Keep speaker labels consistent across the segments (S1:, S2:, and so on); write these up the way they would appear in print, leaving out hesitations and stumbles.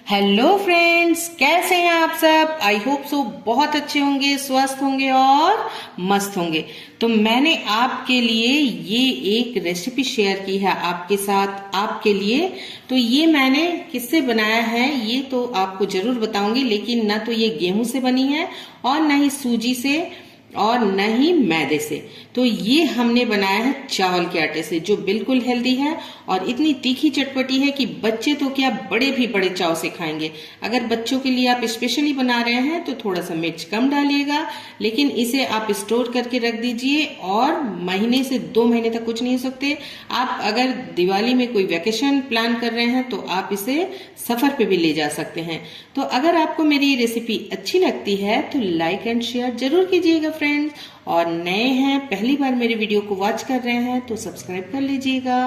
S1: Hello friends, कैसे हैं आप सब। आई होप सो बहुत अच्छे होंगे, स्वस्थ होंगे और मस्त होंगे। तो मैंने आपके लिए ये एक रेसिपी शेयर की है आपके साथ, आपके लिए। तो ये मैंने किससे बनाया है ये तो आपको जरूर बताऊंगी, लेकिन ना तो ये गेहूं से बनी है और ना ही सूजी से और न ही मैदे से। तो ये हमने बनाया है चावल के आटे से, जो बिल्कुल हेल्दी है और इतनी तीखी चटपटी है कि बच्चे तो क्या बड़े भी बड़े चाव से खाएंगे। अगर बच्चों के लिए आप स्पेशली बना रहे हैं तो थोड़ा सा मिर्च कम डालिएगा, लेकिन इसे आप स्टोर करके रख दीजिए और महीने से 2 महीने तक कुछ नहीं हो सकते। आप अगर दिवाली में कोई वेकेशन प्लान कर रहे हैं तो आप इसे सफर पे भी ले जा सकते हैं। तो अगर आपको मेरी रेसिपी अच्छी लगती है तो लाइक एंड शेयर जरूर कीजिएगा फ्रेंड्स, और नए हैं पहली बार मेरे वीडियो को वॉच कर रहे हैं तो सब्सक्राइब कर लीजिएगा।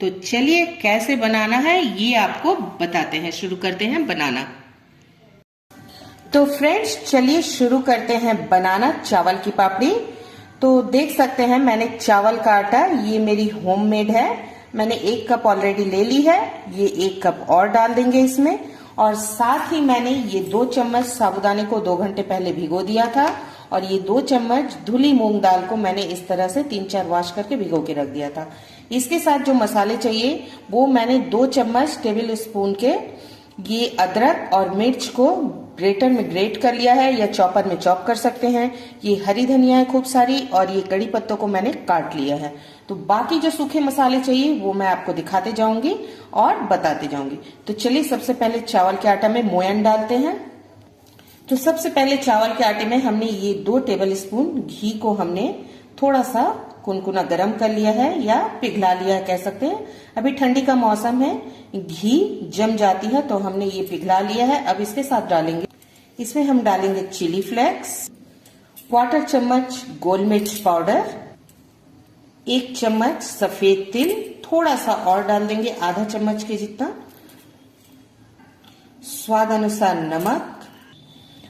S1: तो चलिए कैसे बनाना है ये आपको बताते हैं, शुरू करते हैं बनाना। तो फ्रेंड्स चलिए शुरू करते हैं बनाना चावल की पापड़ी। तो देख सकते हैं मैंने चावल का आटा, ये मेरी होममेड है। मैंने 1 कप ऑलरेडी ले ली है, ये 1 कप और डाल देंगे इसमें। और साथ ही मैंने ये 2 चम्मच साबुदाने को 2 घंटे पहले भिगो दिया था, और ये 2 चम्मच धुली मूंग दाल को मैंने इस तरह से 3-4 वॉश करके भिगो के रख दिया था। इसके साथ जो मसाले चाहिए वो मैंने 2 चम्मच टेबल स्पून के ये अदरक और मिर्च को ग्रेटर में ग्रेट कर लिया है, या चॉपर में चॉप कर सकते हैं। ये हरी धनिया है खूब सारी, और ये कड़ी पत्तों को मैंने काट लिया है। तो बाकी जो सूखे मसाले चाहिए वो मैं आपको दिखाते जाऊंगी और बताते जाऊंगी। तो चलिए सबसे पहले चावल के आटा में मोयन डालते हैं। तो सबसे पहले चावल के आटे में हमने ये 2 टेबल स्पून घी को हमने थोड़ा सा कुनकुना गरम कर लिया है, या पिघला लिया है कह सकते हैं। अभी ठंडी का मौसम है, घी जम जाती है तो हमने ये पिघला लिया है। अब इसके साथ डालेंगे, इसमें हम डालेंगे चिली फ्लेक्स, 1/4 चम्मच गोल मिर्च पाउडर, 1 चम्मच सफेद तिल, थोड़ा सा और डाल देंगे आधा चम्मच के जितना, स्वाद अनुसार नमक।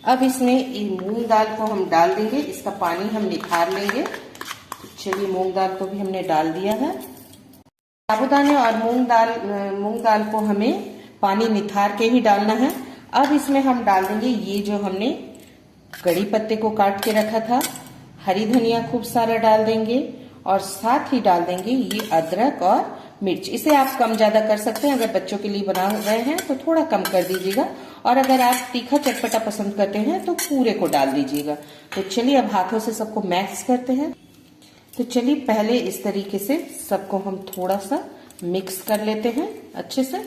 S1: अब इसमें मूंग दाल को हम डाल देंगे, इसका पानी हम निखार लेंगे। चलिए मूंग दाल को भी हमने डाल दिया है। साबुदाने और मूंग दाल को हमें पानी निथार के ही डालना है। अब इसमें हम डाल देंगे ये जो हमने कड़ी पत्ते को काट के रखा था, हरी धनिया खूब सारा डाल देंगे, और साथ ही डाल देंगे ये अदरक और मिर्च। इसे आप कम ज्यादा कर सकते हैं, अगर बच्चों के लिए बना रहे हैं तो थोड़ा कम कर दीजिएगा, और अगर आप तीखा चटपटा पसंद करते हैं तो पूरे को डाल दीजिएगा। तो चलिए अब हाथों से सबको मैक्स करते हैं। तो चलिए पहले इस तरीके से सबको हम थोड़ा सा मिक्स कर लेते हैं अच्छे से।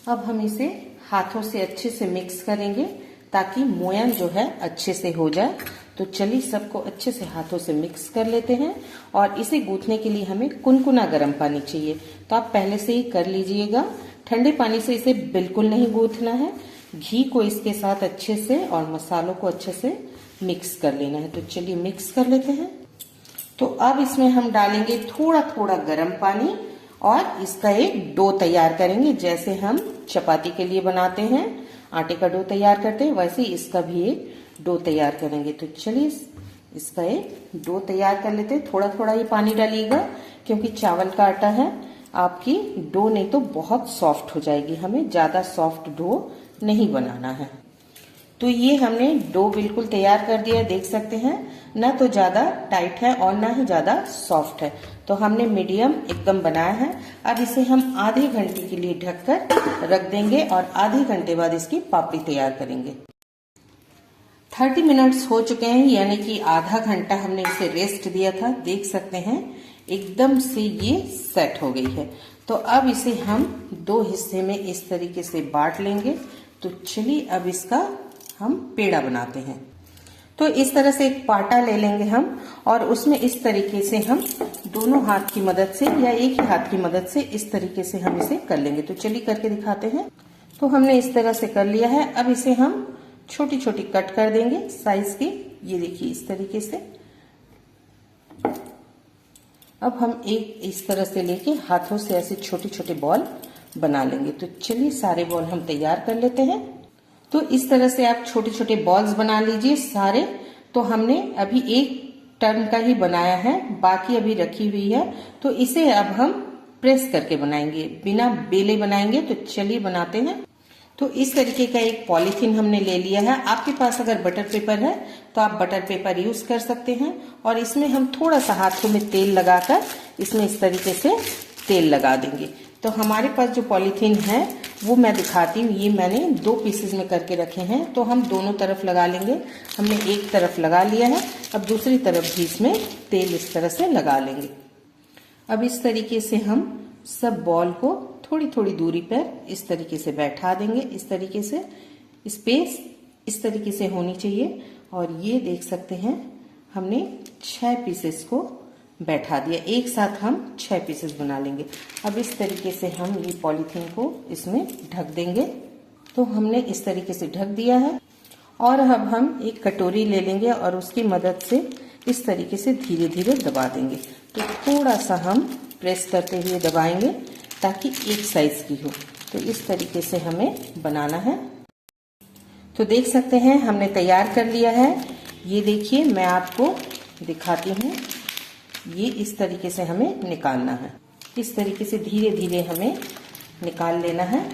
S1: अब हम इसे हाथों से अच्छे से मिक्स करेंगे ताकि मोयन जो है अच्छे से हो जाए। तो चलिए सबको अच्छे से हाथों से मिक्स कर लेते हैं, और इसे गूंथने के लिए हमें कुनकुना गर्म पानी चाहिए। तो आप पहले से ही कर लीजिएगा, ठंडे पानी से इसे बिल्कुल नहीं गूंथना है। घी को इसके साथ अच्छे से और मसालों को अच्छे से मिक्स कर लेना है। तो चलिए मिक्स कर लेते हैं। तो अब इसमें हम डालेंगे थोड़ा थोड़ा गर्म पानी, और इसका एक डो तैयार करेंगे। जैसे हम चपाती के लिए बनाते हैं, आटे का डो तैयार करते हैं, वैसे ही इसका भी एक डो तैयार करेंगे। तो चलिए इसका एक डो तैयार कर लेते हैं। थोड़ा थोड़ा ही पानी डालिएगा, क्योंकि चावल का आटा है, आपकी डो नहीं तो बहुत सॉफ्ट हो जाएगी। हमें ज्यादा सॉफ्ट डो नहीं बनाना है। तो ये हमने डो बिल्कुल तैयार कर दिया, देख सकते हैं, ना तो ज्यादा टाइट है और ना ही ज्यादा सॉफ्ट है। तो हमने मीडियम एकदम बनाया है। अब इसे हम आधे घंटे के लिए ढककर रख देंगे, और आधे घंटे बाद इसकी पापड़ी तैयार करेंगे। 30 मिनट्स हो चुके हैं, यानी कि आधा घंटा हमने इसे रेस्ट दिया था। देख सकते हैं एकदम से ये सेट हो गई है। तो अब इसे हम 2 हिस्से में इस तरीके से बांट लेंगे। तो चलिए अब इसका हम पेड़ा बनाते हैं। तो इस तरह से एक पाटा ले लेंगे हम, और उसमें इस तरीके से हम दोनों हाथ की मदद से या एक ही हाथ की मदद से इस तरीके से हम इसे कर लेंगे। तो चलिए करके दिखाते हैं। तो हमने इस तरह से कर लिया है। अब इसे हम छोटी छोटी कट कर देंगे साइज की, ये देखिए इस तरीके से। अब हम एक इस तरह से लेके हाथों से ऐसे छोटे छोटे बॉल बना लेंगे। तो चलिए सारे बॉल हम तैयार कर लेते हैं। तो इस तरह से आप छोटे छोटे बॉल्स बना लीजिए सारे। तो हमने अभी एक टर्न का ही बनाया है, बाकी अभी रखी हुई है। तो इसे अब हम प्रेस करके बनाएंगे, बिना बेले बनाएंगे। तो चलिए बनाते हैं। तो इस तरीके का एक पॉलीथीन हमने ले लिया है। आपके पास अगर बटर पेपर है तो आप बटर पेपर यूज कर सकते हैं, और इसमें हम थोड़ा सा हाथों में तेल लगाकर इसमें इस तरीके से तेल लगा देंगे। तो हमारे पास जो पॉलीथीन है वो मैं दिखाती हूँ। ये मैंने 2 पीसेस में करके रखे हैं, तो हम दोनों तरफ लगा लेंगे। हमने एक तरफ लगा लिया है, अब दूसरी तरफ भी इसमें तेल इस तरह से लगा लेंगे। अब इस तरीके से हम सब बॉल को थोड़ी थोड़ी दूरी पर इस तरीके से बैठा देंगे। इस तरीके से स्पेस इस तरीके से होनी चाहिए। और ये देख सकते हैं हमने 6 पीसेस को बैठा दिया। एक साथ हम 6 पीसेस बना लेंगे। अब इस तरीके से हम ये पॉलीथीन को इसमें ढक देंगे। तो हमने इस तरीके से ढक दिया है, और अब हम एक कटोरी ले लेंगे और उसकी मदद से इस तरीके से धीरे धीरे दबा देंगे। तो थोड़ा सा हम प्रेस करते हुए दबाएंगे ताकि एक साइज की हो। तो इस तरीके से हमें बनाना है। तो देख सकते हैं हमने तैयार कर लिया है। ये देखिए, मैं आपको दिखाती हूँ। ये इस तरीके से हमें निकालना है। इस तरीके से धीरे धीरे हमें निकाल लेना है।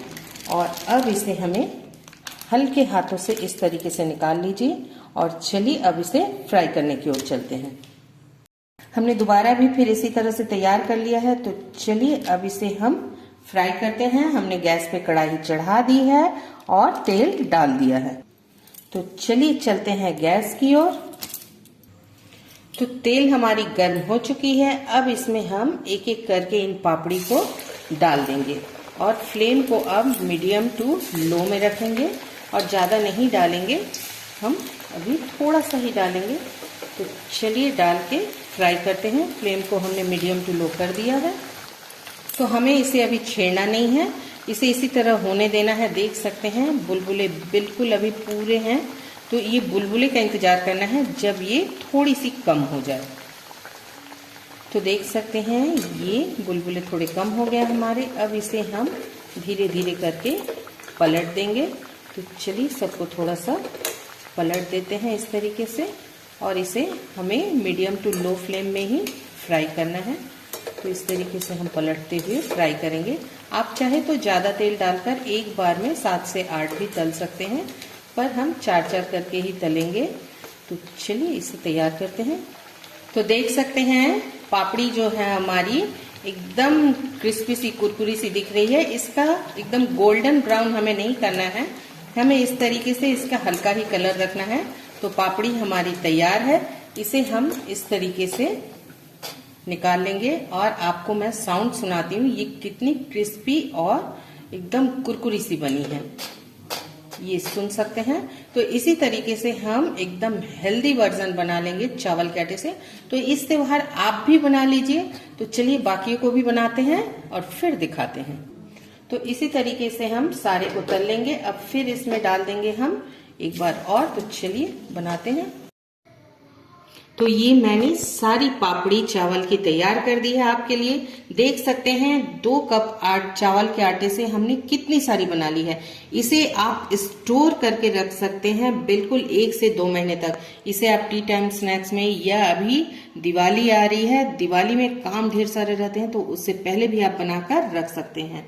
S1: और अब इसे हमें हल्के हाथों से इस तरीके से निकाल लीजिए। और चलिए अब इसे फ्राई करने की ओर चलते हैं। हमने दोबारा भी फिर इसी तरह से तैयार कर लिया है। तो चलिए अब इसे हम फ्राई करते हैं। हमने गैस पे कढ़ाई चढ़ा दी है और तेल डाल दिया है। तो चलिए चलते हैं गैस की ओर। तो तेल हमारी गर्म हो चुकी है। अब इसमें हम एक एक करके इन पापड़ी को डाल देंगे, और फ्लेम को अब मीडियम टू लो में रखेंगे, और ज़्यादा नहीं डालेंगे, हम अभी थोड़ा सा ही डालेंगे। तो चलिए डाल के फ्राई करते हैं। फ्लेम को हमने मीडियम टू लो कर दिया है। तो हमें इसे अभी छेड़ना नहीं है, इसे इसी तरह होने देना है। देख सकते हैं बुलबुले बिल्कुल अभी पूरे हैं। तो ये बुलबुले का इंतजार करना है जब ये थोड़ी सी कम हो जाए। तो देख सकते हैं ये बुलबुले थोड़े कम हो गए हमारे। अब इसे हम धीरे धीरे करके पलट देंगे। तो चलिए सबको थोड़ा सा पलट देते हैं इस तरीके से, और इसे हमें मीडियम टू लो फ्लेम में ही फ्राई करना है। तो इस तरीके से हम पलटते हुए फ्राई करेंगे। आप चाहे तो ज़्यादा तेल डालकर एक बार में 7 से 8 भी तल सकते हैं, पर हम 4-4 करके ही तलेंगे। तो चलिए इसे तैयार करते हैं। तो देख सकते हैं पापड़ी जो है हमारी एकदम क्रिस्पी सी कुरकुरी सी दिख रही है। इसका एकदम गोल्डन ब्राउन हमें नहीं करना है, हमें इस तरीके से इसका हल्का ही कलर रखना है। तो पापड़ी हमारी तैयार है। इसे हम इस तरीके से निकाल लेंगे, और आपको मैं साउंड सुनाती हूँ ये कितनी क्रिस्पी और एकदम कुरकुरी सी बनी है, ये सुन सकते हैं। तो इसी तरीके से हम एकदम हेल्दी वर्जन बना लेंगे चावल के आटे से। तो इस त्योहार आप भी बना लीजिए। तो चलिए बाकियों को भी बनाते हैं और फिर दिखाते हैं। तो इसी तरीके से हम सारे को तल लेंगे। अब फिर इसमें डाल देंगे हम एक बार और। तो चलिए बनाते हैं। तो ये मैंने सारी पापड़ी चावल की तैयार कर दी है आपके लिए। देख सकते हैं 2 कप चावल के आटे से हमने कितनी सारी बना ली है। इसे आप स्टोर करके रख सकते हैं बिल्कुल 1 से 2 महीने तक। इसे आप टी टाइम स्नैक्स में, या अभी दिवाली आ रही है, दिवाली में काम ढेर सारे रहते हैं, तो उससे पहले भी आप बनाकर रख सकते हैं।